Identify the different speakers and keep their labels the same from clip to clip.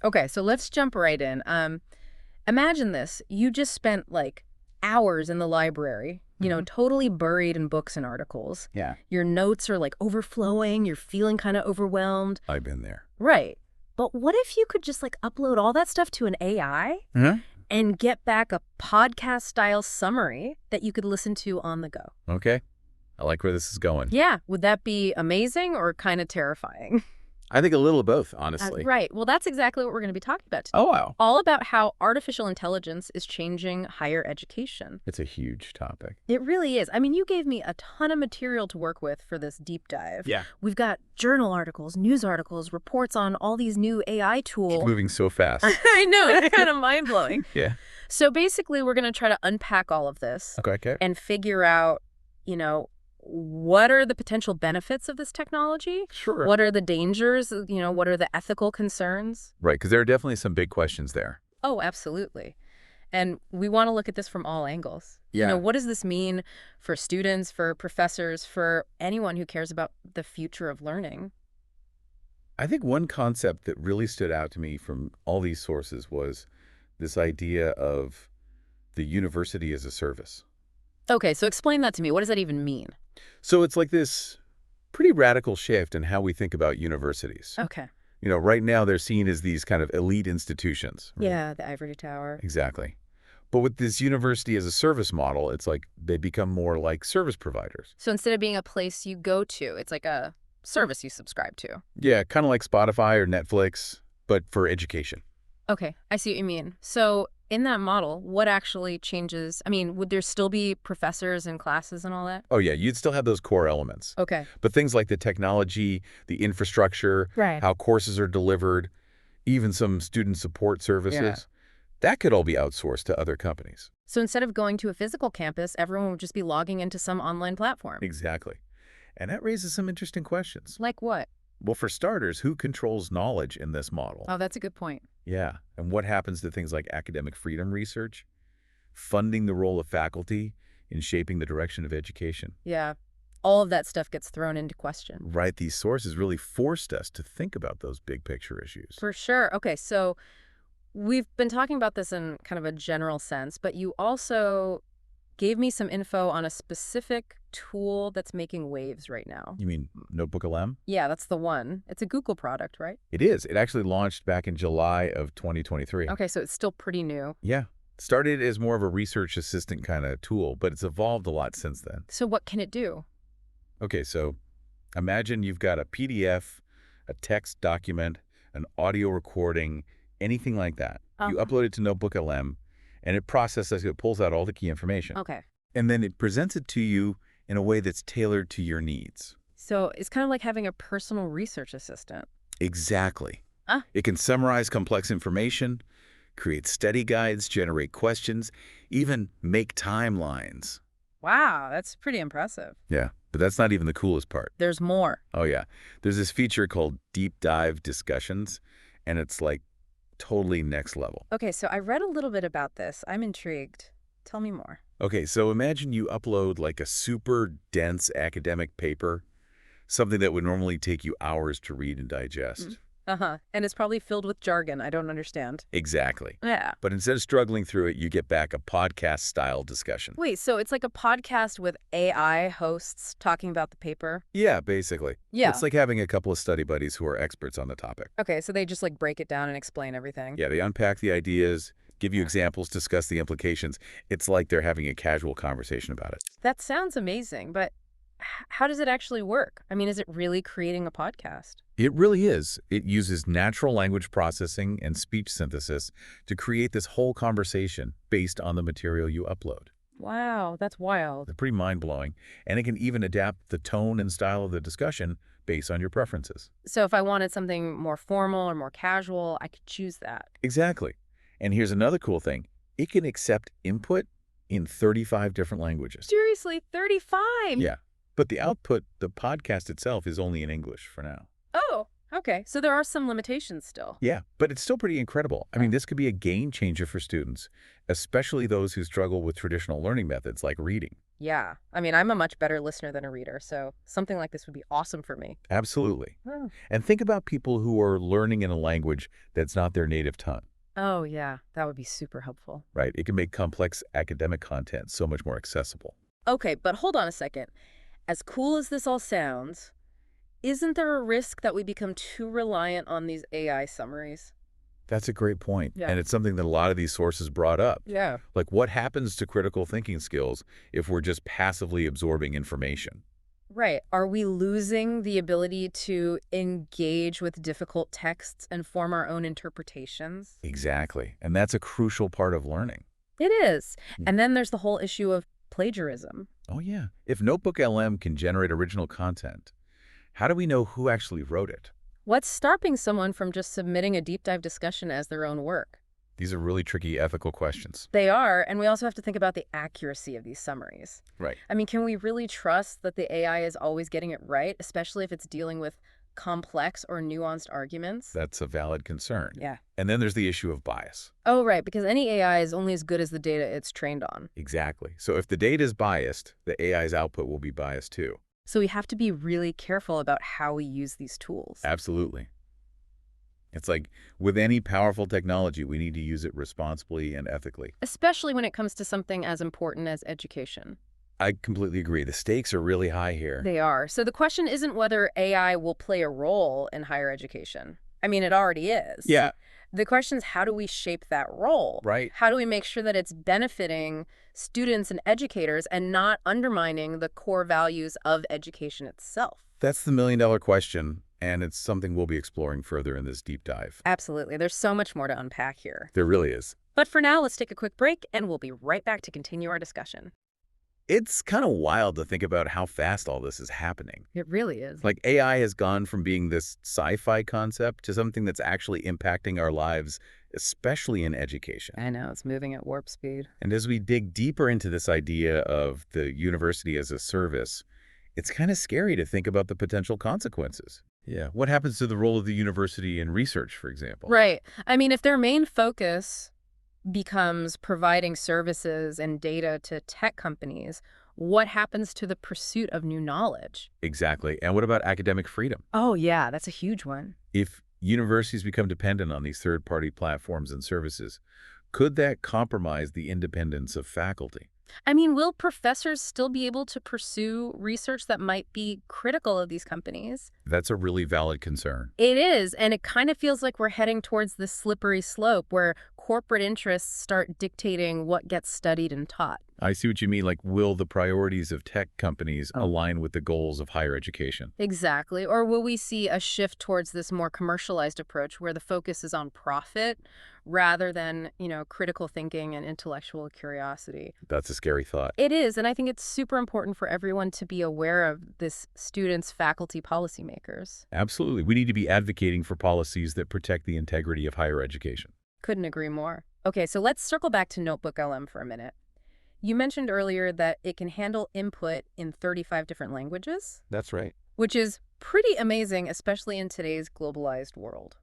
Speaker 1: Okay, so let's jump right in. Imagine this. You just spent like hours in the library, totally buried in books and articles.
Speaker 2: Yeah.
Speaker 1: Your notes are like overflowing. You're feeling kind of overwhelmed.
Speaker 2: I've been there.
Speaker 1: Right. But what if you could just like upload all that stuff to an AI and get back a podcast-style summary that you could listen to on the go?
Speaker 2: Okay. I like where this is going.
Speaker 1: Yeah. Would that be amazing or kind of terrifying?
Speaker 2: I think a little of both, honestly.
Speaker 1: Right. Well, that's exactly what we're going to be talking about today.
Speaker 2: Oh, wow.
Speaker 1: All about how artificial intelligence is changing higher education.
Speaker 2: It's a huge topic.
Speaker 1: It really is. I mean, you gave me a ton of material to work with for this deep dive.
Speaker 2: Yeah.
Speaker 1: We've got journal articles, news articles, reports on all these new AI tools.
Speaker 2: It's moving so fast.
Speaker 1: I know. It's kind of mind-blowing.
Speaker 2: Yeah.
Speaker 1: So basically, we're going to try to unpack all of this
Speaker 2: Okay.
Speaker 1: and figure out, what are the potential benefits of this technology?
Speaker 2: Sure.
Speaker 1: What are the dangers? What are the ethical concerns?
Speaker 2: Right, because there are definitely some big questions there.
Speaker 1: Oh, absolutely. And we want to look at this from all angles.
Speaker 2: Yeah.
Speaker 1: What does this mean for students, for professors, for anyone who cares about the future of learning?
Speaker 2: I think one concept that really stood out to me from all these sources was this idea of the university as a service.
Speaker 1: Okay, so explain that to me. What does that even mean?
Speaker 2: So it's like this pretty radical shift in how we think about universities.
Speaker 1: Okay.
Speaker 2: Right now they're seen as these kind of elite institutions. Right?
Speaker 1: Yeah, the ivory tower.
Speaker 2: Exactly. But with this university as a service model, it's like they become more like service providers.
Speaker 1: So instead of being a place you go to, it's like a service you subscribe to.
Speaker 2: Yeah, kind of like Spotify or Netflix, but for education.
Speaker 1: Okay, I see what you mean. So in that model, what actually changes? I mean, would there still be professors and classes and all that?
Speaker 2: Oh, yeah, you'd still have those core elements.
Speaker 1: Okay.
Speaker 2: But things like the technology, the infrastructure,
Speaker 1: Right.
Speaker 2: how courses are delivered, even some student support services, that could all be outsourced to other companies.
Speaker 1: So instead of going to a physical campus, everyone would just be logging into some online platform.
Speaker 2: Exactly. And that raises some interesting questions.
Speaker 1: Like what?
Speaker 2: Well, for starters, who controls knowledge in this model?
Speaker 1: Oh, that's a good point.
Speaker 2: Yeah. And what happens to things like academic freedom research, funding the role of faculty in shaping the direction of education?
Speaker 1: Yeah. All of that stuff gets thrown into question.
Speaker 2: Right. These sources really forced us to think about those big picture issues.
Speaker 1: For sure. Okay, so we've been talking about this in kind of a general sense, but you also gave me some info on a specific tool that's making waves right now.
Speaker 2: You mean NotebookLM?
Speaker 1: Yeah, that's the one. It's a Google product, right?
Speaker 2: It is. It actually launched back in July of 2023.
Speaker 1: Okay, so it's still pretty new.
Speaker 2: Yeah. Started as more of a research assistant kind of tool, but it's evolved a lot since then.
Speaker 1: So what can it do?
Speaker 2: Okay, so imagine you've got a PDF, a text document, an audio recording, anything like that. You upload it to NotebookLM, and it processes it, pulls out all the key information.
Speaker 1: Okay.
Speaker 2: And then it presents it to you in a way that's tailored to your needs.
Speaker 1: So it's kind of like having a personal research assistant.
Speaker 2: Exactly. It can summarize complex information, create study guides, generate questions, even make timelines.
Speaker 1: Wow, that's pretty impressive.
Speaker 2: Yeah, but that's not even the coolest part.
Speaker 1: There's more.
Speaker 2: Oh, yeah. There's this feature called deep dive discussions, and it's like totally next level.
Speaker 1: Okay, so I read a little bit about this. I'm intrigued. Tell me more.
Speaker 2: Okay, so imagine you upload like a super dense academic paper, something that would normally take you hours to read and digest.
Speaker 1: And it's probably filled with jargon I don't understand.
Speaker 2: Exactly.
Speaker 1: Yeah.
Speaker 2: But instead of struggling through it, you get back a podcast-style discussion.
Speaker 1: Wait, so it's like a podcast with AI hosts talking about the paper?
Speaker 2: Yeah, basically.
Speaker 1: Yeah.
Speaker 2: It's like having a couple of study buddies who are experts on the topic.
Speaker 1: Okay, so they just like break it down and explain everything?
Speaker 2: Yeah, they unpack the ideas, give you examples, discuss the implications. It's like they're having a casual conversation about it.
Speaker 1: That sounds amazing, but how does it actually work? I mean, is it really creating a podcast?
Speaker 2: It really is. It uses natural language processing and speech synthesis to create this whole conversation based on the material you upload.
Speaker 1: Wow, that's wild.
Speaker 2: They're pretty mind-blowing, and it can even adapt the tone and style of the discussion based on your preferences.
Speaker 1: So if I wanted something more formal or more casual, I could choose that.
Speaker 2: Exactly. And here's another cool thing. It can accept input in 35 different languages.
Speaker 1: Seriously, 35?
Speaker 2: Yeah. But the output, the podcast itself, is only in English for now.
Speaker 1: Oh, okay. So there are some limitations still.
Speaker 2: Yeah, but it's still pretty incredible. I mean, this could be a game changer for students, especially those who struggle with traditional learning methods like reading.
Speaker 1: Yeah. I mean, I'm a much better listener than a reader, so something like this would be awesome for me.
Speaker 2: Absolutely.
Speaker 1: Oh.
Speaker 2: And think about people who are learning in a language that's not their native tongue,
Speaker 1: Oh, yeah. That would be super helpful.
Speaker 2: right? It can make complex academic content so much more accessible.
Speaker 1: Okay, but hold on a second. As cool as this all sounds, isn't there a risk that we become too reliant on these AI summaries?
Speaker 2: That's a great point.
Speaker 1: Yeah.
Speaker 2: And it's something that a lot of these sources brought up.
Speaker 1: Yeah.
Speaker 2: Like, what happens to critical thinking skills if we're just passively absorbing information?
Speaker 1: Right. Are we losing the ability to engage with difficult texts and form our own interpretations?
Speaker 2: Exactly. And that's a crucial part of learning.
Speaker 1: It is.
Speaker 2: Mm.
Speaker 1: And then there's the whole issue of plagiarism.
Speaker 2: Oh, yeah. If NotebookLM can generate original content, how do we know who actually wrote it?
Speaker 1: What's stopping someone from just submitting a deep dive discussion as their own work?
Speaker 2: These are really tricky ethical questions.
Speaker 1: They are, and we also have to think about the accuracy of these summaries.
Speaker 2: Right.
Speaker 1: I mean, can we really trust that the AI is always getting it right, especially if it's dealing with complex or nuanced arguments?
Speaker 2: That's a valid concern.
Speaker 1: Yeah.
Speaker 2: And then there's the issue of bias.
Speaker 1: Oh, right, because any AI is only as good as the data it's trained on.
Speaker 2: Exactly. So if the data is biased, the AI's output will be biased too.
Speaker 1: So we have to be really careful about how we use these tools.
Speaker 2: Absolutely. It's like with any powerful technology, we need to use it responsibly and ethically.
Speaker 1: Especially when it comes to something as important as education.
Speaker 2: I completely agree. The stakes are really high here.
Speaker 1: They are. So the question isn't whether AI will play a role in higher education. I mean, it already is.
Speaker 2: Yeah,
Speaker 1: The question is, how do we shape that role?
Speaker 2: right.
Speaker 1: How do we make sure that it's benefiting students and educators and not undermining the core values of education itself?
Speaker 2: That's the million-dollar question, and it's something we'll be exploring further in this deep dive.
Speaker 1: Absolutely. There's so much more to unpack here.
Speaker 2: There really is.
Speaker 1: But for now, let's take a quick break, and we'll be right back to continue our discussion.
Speaker 2: It's kind of wild to think about how fast all this is happening.
Speaker 1: It really is.
Speaker 2: Like AI has gone from being this sci-fi concept to something that's actually impacting our lives, especially in education.
Speaker 1: I know, it's moving at warp speed.
Speaker 2: And as we dig deeper into this idea of the university as a service, it's kind of scary to think about the potential consequences. Yeah. What happens to the role of the university in research, for example?
Speaker 1: Right. I mean, if their main focus becomes providing services and data to tech companies, what happens to the pursuit of new knowledge?
Speaker 2: Exactly. And what about academic freedom?
Speaker 1: Oh, yeah, that's a huge one.
Speaker 2: If universities become dependent on these third-party platforms and services, could that compromise the independence of faculty?
Speaker 1: I mean, will professors still be able to pursue research that might be critical of these companies?
Speaker 2: That's a really valid concern.
Speaker 1: It is, and it kind of feels like we're heading towards this slippery slope where corporate interests start dictating what gets studied and taught.
Speaker 2: I see what you mean. Like, will the priorities of tech companies
Speaker 1: Oh.
Speaker 2: align with the goals of higher education?
Speaker 1: Exactly. Or will we see a shift towards this more commercialized approach where the focus is on profit rather than, critical thinking and intellectual curiosity?
Speaker 2: That's a scary thought.
Speaker 1: It is, and I think it's super important for everyone to be aware of this students, faculty, policymakers.
Speaker 2: Absolutely. We need to be advocating for policies that protect the integrity of higher education.
Speaker 1: Couldn't agree more. Okay, so let's circle back to NotebookLM for a minute. You mentioned earlier that it can handle input in 35 different languages,
Speaker 2: That's right.
Speaker 1: which is pretty amazing, especially in today's globalized world,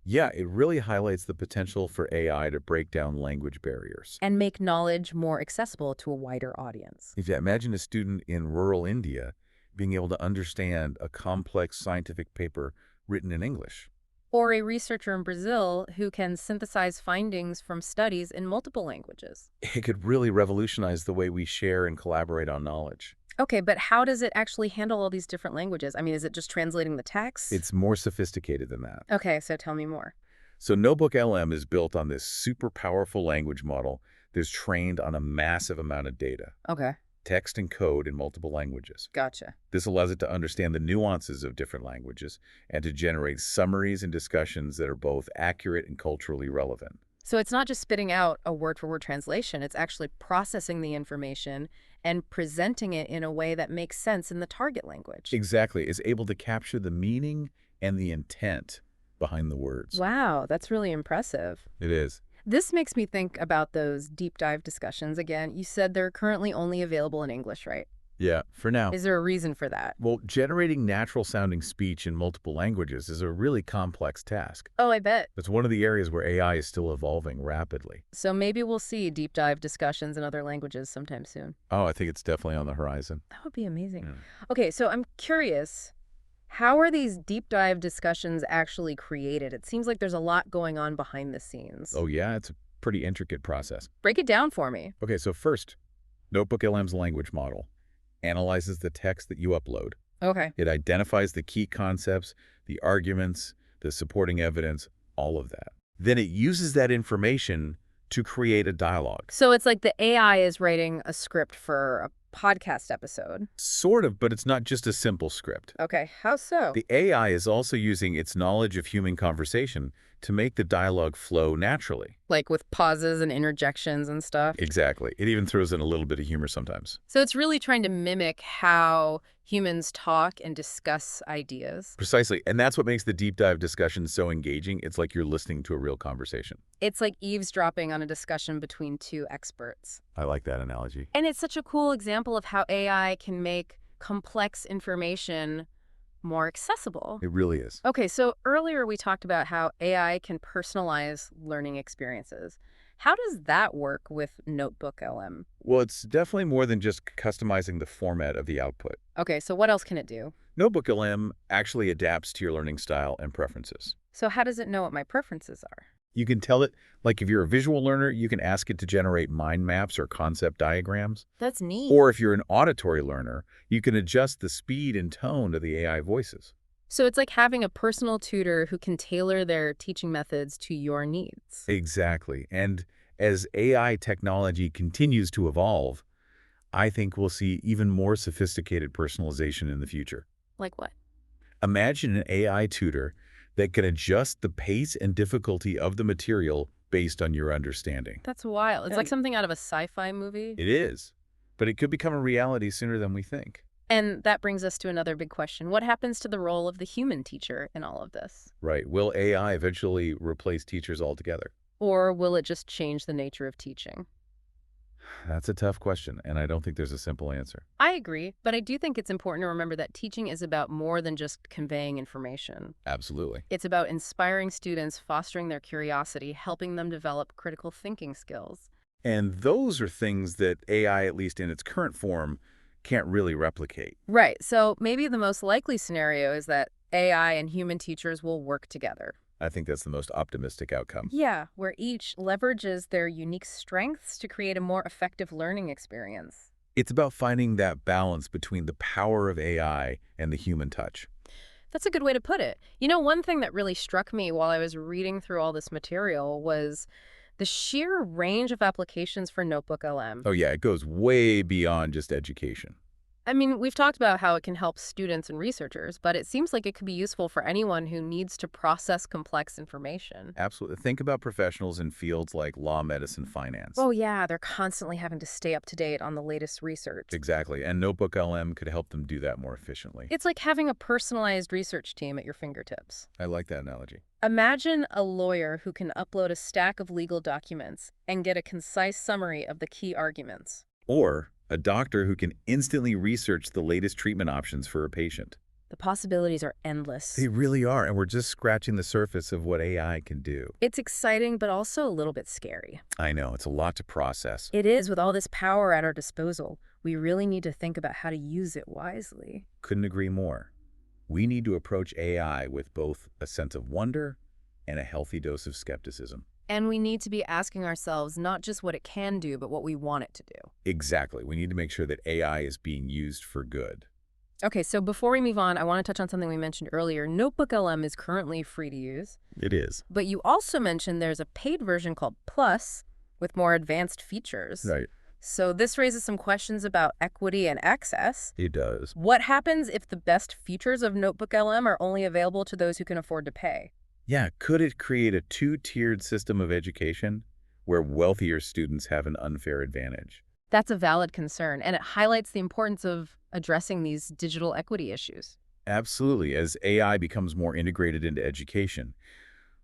Speaker 2: Yeah, it really highlights the potential for AI to break down language barriers.
Speaker 1: and make knowledge more accessible to a wider audience.
Speaker 2: If you imagine a student in rural India being able to understand a complex scientific paper written in English.
Speaker 1: Or a researcher in Brazil who can synthesize findings from studies in multiple languages.
Speaker 2: It could really revolutionize the way we share and collaborate on knowledge.
Speaker 1: Okay, but how does it actually handle all these different languages? I mean, is it just translating the text?
Speaker 2: It's more sophisticated than that.
Speaker 1: Okay, so tell me more.
Speaker 2: So NotebookLM is built on this super powerful language model that's trained on a massive amount of data,
Speaker 1: Okay,
Speaker 2: text and code in multiple languages.
Speaker 1: gotcha.
Speaker 2: This allows it to understand the nuances of different languages and to generate summaries and discussions that are both accurate and culturally relevant.
Speaker 1: So it's not just spitting out a word-for-word translation, it's actually processing the information and presenting it in a way that makes sense in the target language.
Speaker 2: Exactly. It's able to capture the meaning and the intent behind the words.
Speaker 1: Wow, that's really impressive.
Speaker 2: It is.
Speaker 1: This makes me think about those deep dive discussions again. You said they're currently only available in English, right?
Speaker 2: Yeah, for now.
Speaker 1: Is there a reason for that?
Speaker 2: Well, generating natural-sounding speech in multiple languages is a really complex task.
Speaker 1: Oh, I bet.
Speaker 2: It's one of the areas where AI is still evolving rapidly.
Speaker 1: So maybe we'll see deep dive discussions in other languages sometime soon.
Speaker 2: Oh, I think it's definitely on the horizon.
Speaker 1: That would be amazing.
Speaker 2: Yeah.
Speaker 1: Okay, so I'm curious, how are these deep dive discussions actually created? It seems like there's a lot going on behind the scenes.
Speaker 2: Oh, yeah, it's a pretty intricate process.
Speaker 1: Break it down for me.
Speaker 2: Okay, so first, NotebookLM's language model analyzes the text that you upload.
Speaker 1: Okay.
Speaker 2: It identifies the key concepts, the arguments, the supporting evidence, all of that. Then it uses that information to create a dialogue.
Speaker 1: So it's like the AI is writing a script for a podcast episode.
Speaker 2: Sort of, but it's not just a simple script.
Speaker 1: Okay, how so?
Speaker 2: The AI is also using its knowledge of human conversation to make the dialogue flow naturally.
Speaker 1: Like with pauses and interjections and stuff?
Speaker 2: Exactly. It even throws in a little bit of humor sometimes.
Speaker 1: So it's really trying to mimic how humans talk and discuss ideas.
Speaker 2: Precisely. And that's what makes the deep dive discussion so engaging. It's like you're listening to a real conversation.
Speaker 1: It's like eavesdropping on a discussion between two experts.
Speaker 2: I like that analogy.
Speaker 1: And it's such a cool example of how AI can make complex information more accessible.
Speaker 2: It really is.
Speaker 1: Okay, so earlier we talked about how AI can personalize learning experiences. How does that work with NotebookLM?
Speaker 2: Well, it's definitely more than just customizing the format of the output.
Speaker 1: Okay, so what else can it do?
Speaker 2: NotebookLM actually adapts to your learning style and preferences.
Speaker 1: So how does it know what my preferences are?
Speaker 2: You can tell it, like if you're a visual learner, you can ask it to generate mind maps or concept diagrams.
Speaker 1: That's neat.
Speaker 2: Or if you're an auditory learner, you can adjust the speed and tone of the AI voices.
Speaker 1: So it's like having a personal tutor who can tailor their teaching methods to your needs.
Speaker 2: Exactly. And as AI technology continues to evolve, I think we'll see even more sophisticated personalization in the future.
Speaker 1: Like what?
Speaker 2: Imagine an AI tutor that can adjust the pace and difficulty of the material based on your understanding.
Speaker 1: That's wild. It's
Speaker 2: Yeah.
Speaker 1: like something out of a sci-fi movie.
Speaker 2: It is, but it could become a reality sooner than we think.
Speaker 1: And that brings us to another big question. What happens to the role of the human teacher in all of this?
Speaker 2: Right. Will AI eventually replace teachers altogether?
Speaker 1: Or will it just change the nature of teaching?
Speaker 2: That's a tough question, and I don't think there's a simple answer.
Speaker 1: I agree, but I do think it's important to remember that teaching is about more than just conveying information.
Speaker 2: Absolutely.
Speaker 1: It's about inspiring students, fostering their curiosity, helping them develop critical thinking skills.
Speaker 2: And those are things that AI, at least in its current form, can't really replicate.
Speaker 1: Right, so maybe the most likely scenario is that AI and human teachers will work together.
Speaker 2: I think that's the most optimistic outcome.
Speaker 1: Yeah, where each leverages their unique strengths to create a more effective learning experience.
Speaker 2: It's about finding that balance between the power of AI and the human touch.
Speaker 1: That's a good way to put it. You know, one thing that really struck me while I was reading through all this material was the sheer range of applications for NotebookLM.
Speaker 2: Oh yeah, it goes way beyond just education.
Speaker 1: I mean, we've talked about how it can help students and researchers, but it seems like it could be useful for anyone who needs to process complex information.
Speaker 2: Absolutely. Think about professionals in fields like law, medicine, finance.
Speaker 1: Oh yeah, they're constantly having to stay up to date on the latest research.
Speaker 2: Exactly. And NotebookLM could help them do that more efficiently.
Speaker 1: It's like having a personalized research team at your fingertips.
Speaker 2: I like that analogy.
Speaker 1: Imagine a lawyer who can upload a stack of legal documents and get a concise summary of the key arguments.
Speaker 2: Or a doctor who can instantly research the latest treatment options for a patient.
Speaker 1: The possibilities are endless.
Speaker 2: They really are, and we're just scratching the surface of what AI can do.
Speaker 1: It's exciting, but also a little bit scary.
Speaker 2: I know, it's a lot to process.
Speaker 1: It is, with all this power at our disposal. We really need to think about how to use it wisely.
Speaker 2: Couldn't agree more. We need to approach AI with both a sense of wonder and a healthy dose of skepticism.
Speaker 1: And we need to be asking ourselves not just what it can do, but what we want it to do.
Speaker 2: Exactly. We need to make sure that AI is being used for good.
Speaker 1: Okay, so before we move on, I want to touch on something we mentioned earlier. NotebookLM is currently free to use.
Speaker 2: It is.
Speaker 1: But you also mentioned there's a paid version called Plus with more advanced features.
Speaker 2: Right.
Speaker 1: So this raises some questions about equity and access.
Speaker 2: It does.
Speaker 1: What happens if the best features of NotebookLM are only available to those who can afford to pay?
Speaker 2: Yeah, could it create a two-tiered system of education where wealthier students have an unfair advantage?
Speaker 1: That's a valid concern, and it highlights the importance of addressing these digital equity issues.
Speaker 2: Absolutely. As AI becomes more integrated into education,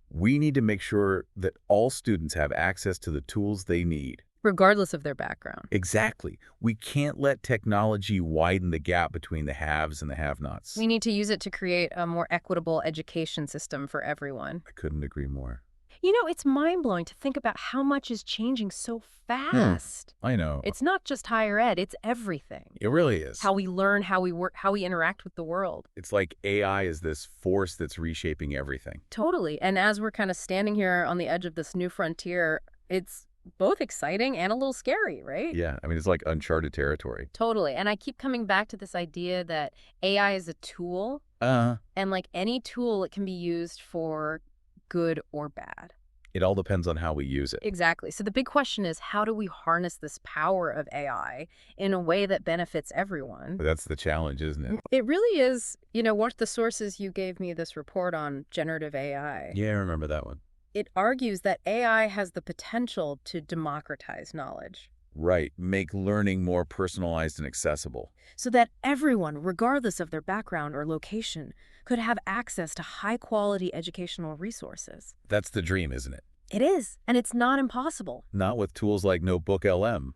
Speaker 2: we need to make sure that all students have access to the tools they need.
Speaker 1: regardless of their background.
Speaker 2: Exactly. We can't let technology widen the gap between the haves and the have-nots.
Speaker 1: We need to use it to create a more equitable education system for everyone.
Speaker 2: I couldn't agree more.
Speaker 1: You know, it's mind-blowing to think about how much is changing so fast.
Speaker 2: I know.
Speaker 1: It's not just higher ed, it's everything.
Speaker 2: It really is.
Speaker 1: How we learn, how we work, how we interact with the world.
Speaker 2: It's like AI is this force that's reshaping everything.
Speaker 1: Totally. And as we're kind of standing here on the edge of this new frontier, it's both exciting and a little scary, right?
Speaker 2: Yeah, I mean, it's like uncharted territory.
Speaker 1: Totally. And I keep coming back to this idea that AI is a tool, and like any tool, it can be used for good or bad.
Speaker 2: It all depends on how we use it.
Speaker 1: Exactly. So the big question is, how do we harness this power of AI in a way that benefits everyone?
Speaker 2: That's the challenge, isn't it?
Speaker 1: It really is. You know, what the sources you gave me this report on generative AI.
Speaker 2: Yeah, I remember that one.
Speaker 1: It argues that AI has the potential to democratize knowledge.
Speaker 2: Right. Make learning more personalized and accessible.
Speaker 1: So that everyone, regardless of their background or location, could have access to high-quality educational resources.
Speaker 2: That's the dream, isn't it?
Speaker 1: It is, and it's not impossible.
Speaker 2: Not with tools like NotebookLM.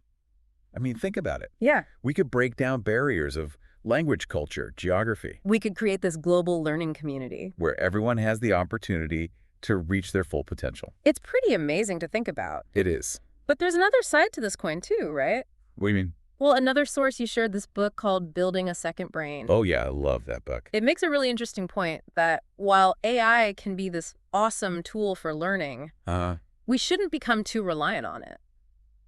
Speaker 2: I mean, think about it.
Speaker 1: Yeah.
Speaker 2: We could break down barriers of language, culture, geography,
Speaker 1: We could create this global learning community.
Speaker 2: where everyone has the opportunity to reach their full potential.
Speaker 1: It's pretty amazing to think about.
Speaker 2: It is.
Speaker 1: But there's another side to this coin too, right?
Speaker 2: What do you mean?
Speaker 1: Well, another source you shared this book called Building a Second Brain.
Speaker 2: Oh, yeah, I love that book.
Speaker 1: It makes a really interesting point that while AI can be this awesome tool for learning, we shouldn't become too reliant on it.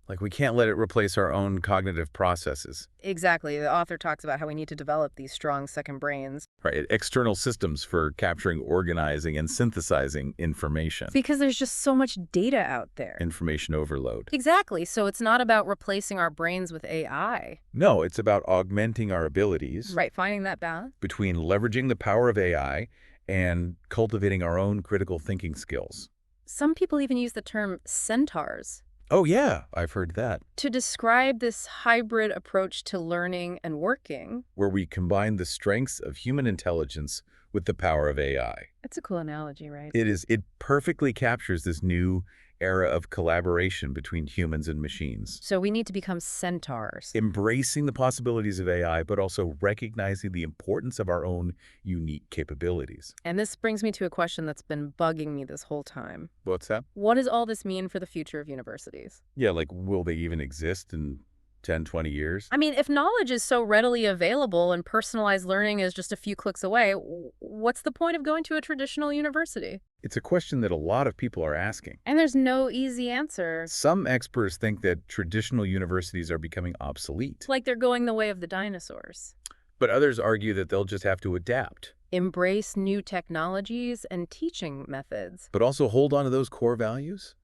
Speaker 2: Like, we can't let it replace our own cognitive processes.
Speaker 1: Exactly. The author talks about how we need to develop these strong second brains.
Speaker 2: Right, external systems for capturing, organizing, and synthesizing information.
Speaker 1: Because there's just so much data out there.
Speaker 2: Information overload.
Speaker 1: Exactly. So it's not about replacing our brains with AI.
Speaker 2: No, it's about augmenting our abilities.
Speaker 1: Right, finding that balance.
Speaker 2: Between leveraging the power of AI and cultivating our own critical thinking skills.
Speaker 1: Some people even use the term centaurs
Speaker 2: Oh, yeah, I've heard that.
Speaker 1: to describe this hybrid approach to learning and working.
Speaker 2: Where we combine the strengths of human intelligence with the power of AI.
Speaker 1: It's a cool analogy, right?
Speaker 2: It perfectly captures this new era of collaboration between humans and machines.
Speaker 1: So we need to become centaurs.
Speaker 2: Embracing the possibilities of AI, but also recognizing the importance of our own unique capabilities.
Speaker 1: And this brings me to a question that's been bugging me this whole time.
Speaker 2: What's that?
Speaker 1: What does all this mean for the future of universities?
Speaker 2: Yeah, like, will they even exist in 10, 20 years?
Speaker 1: I mean, if knowledge is so readily available and personalized learning is just a few clicks away, what's the point of going to a traditional university?
Speaker 2: It's a question that a lot of people are asking.
Speaker 1: And there's no easy answer.
Speaker 2: Some experts think that traditional universities are becoming obsolete.
Speaker 1: It's like they're going the way of the dinosaurs.
Speaker 2: But others argue that they'll just have to adapt.
Speaker 1: Embrace new technologies and teaching methods.
Speaker 2: But also hold on to those core values?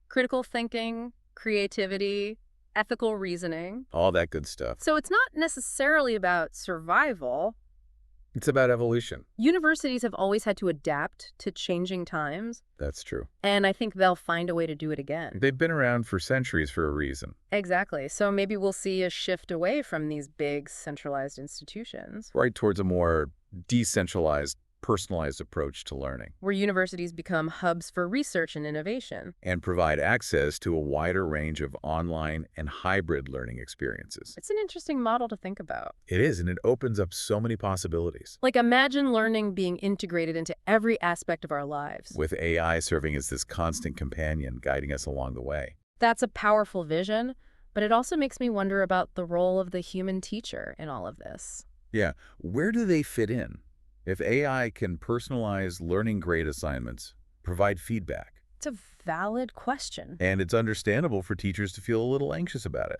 Speaker 1: Critical thinking, creativity, ethical reasoning.
Speaker 2: All that good stuff.
Speaker 1: So it's not necessarily about survival.
Speaker 2: It's about evolution.
Speaker 1: Universities have always had to adapt to changing times,
Speaker 2: That's true.
Speaker 1: and I think they'll find a way to do it again.
Speaker 2: They've been around for centuries for a reason.
Speaker 1: Exactly. So maybe we'll see a shift away from these big centralized institutions,
Speaker 2: Right towards a more decentralized, personalized approach to learning.
Speaker 1: where universities become hubs for research and innovation.
Speaker 2: And provide access to a wider range of online and hybrid learning experiences.
Speaker 1: It's an interesting model to think about.
Speaker 2: It is, and it opens up so many possibilities.
Speaker 1: Like, imagine learning being integrated into every aspect of our lives.
Speaker 2: With AI serving as this constant companion guiding us along the way.
Speaker 1: That's a powerful vision, but it also makes me wonder about the role of the human teacher in all of this.
Speaker 2: Yeah, where do they fit in? If AI can personalize learning grade assignments, provide feedback,
Speaker 1: It's a valid question.
Speaker 2: and it's understandable for teachers to feel a little anxious about it.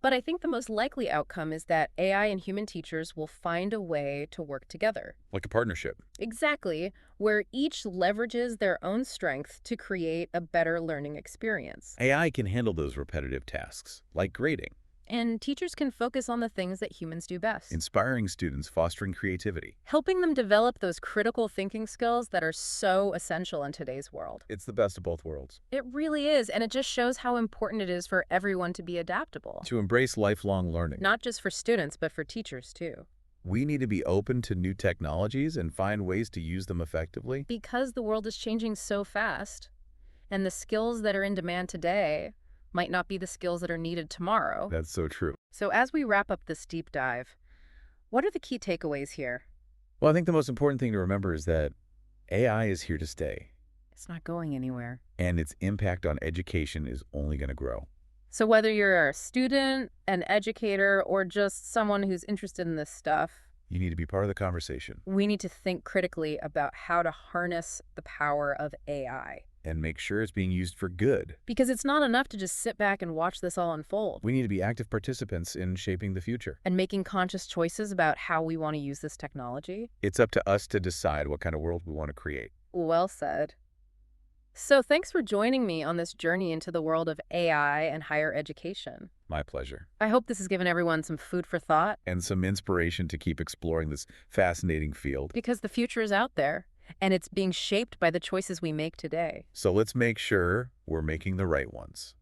Speaker 1: But I think the most likely outcome is that AI and human teachers will find a way to work together.
Speaker 2: Like a partnership.
Speaker 1: Exactly, where each leverages their own strength to create a better learning experience.
Speaker 2: AI can handle those repetitive tasks, like grading,
Speaker 1: And teachers can focus on the things that humans do best,
Speaker 2: inspiring students, fostering creativity.
Speaker 1: helping them develop those critical thinking skills that are so essential in today's world.
Speaker 2: It's the best of both worlds.
Speaker 1: It really is, and it just shows how important it is for everyone to be adaptable.
Speaker 2: To embrace lifelong learning,
Speaker 1: Not just for students, but for teachers too.
Speaker 2: we need to be open to new technologies and find ways to use them effectively.
Speaker 1: Because the world is changing so fast, and the skills that are in demand today might not be the skills that are needed tomorrow.
Speaker 2: That's so true.
Speaker 1: So as we wrap up this deep dive, what are the key takeaways here?
Speaker 2: Well, I think the most important thing to remember is that AI is here to stay,
Speaker 1: It's not going anywhere.
Speaker 2: and its impact on education is only going to grow.
Speaker 1: So whether you're a student, an educator, or just someone who's interested in this stuff,
Speaker 2: You need to be part of the conversation
Speaker 1: we need to think critically about how to harness the power of AI.
Speaker 2: and make sure it's being used for good.
Speaker 1: Because it's not enough to just sit back and watch this all unfold.
Speaker 2: We need to be active participants in shaping the future.
Speaker 1: And making conscious choices about how we want to use this technology.
Speaker 2: It's up to us to decide what kind of world we want to create.
Speaker 1: Well said. So thanks for joining me on this journey into the world of AI and higher education.
Speaker 2: My pleasure.
Speaker 1: I hope this has given everyone some food for thought,
Speaker 2: And some inspiration to keep exploring this fascinating field.
Speaker 1: because the future is out there, and it's being shaped by the choices we make today.
Speaker 2: So let's make sure we're making the right ones.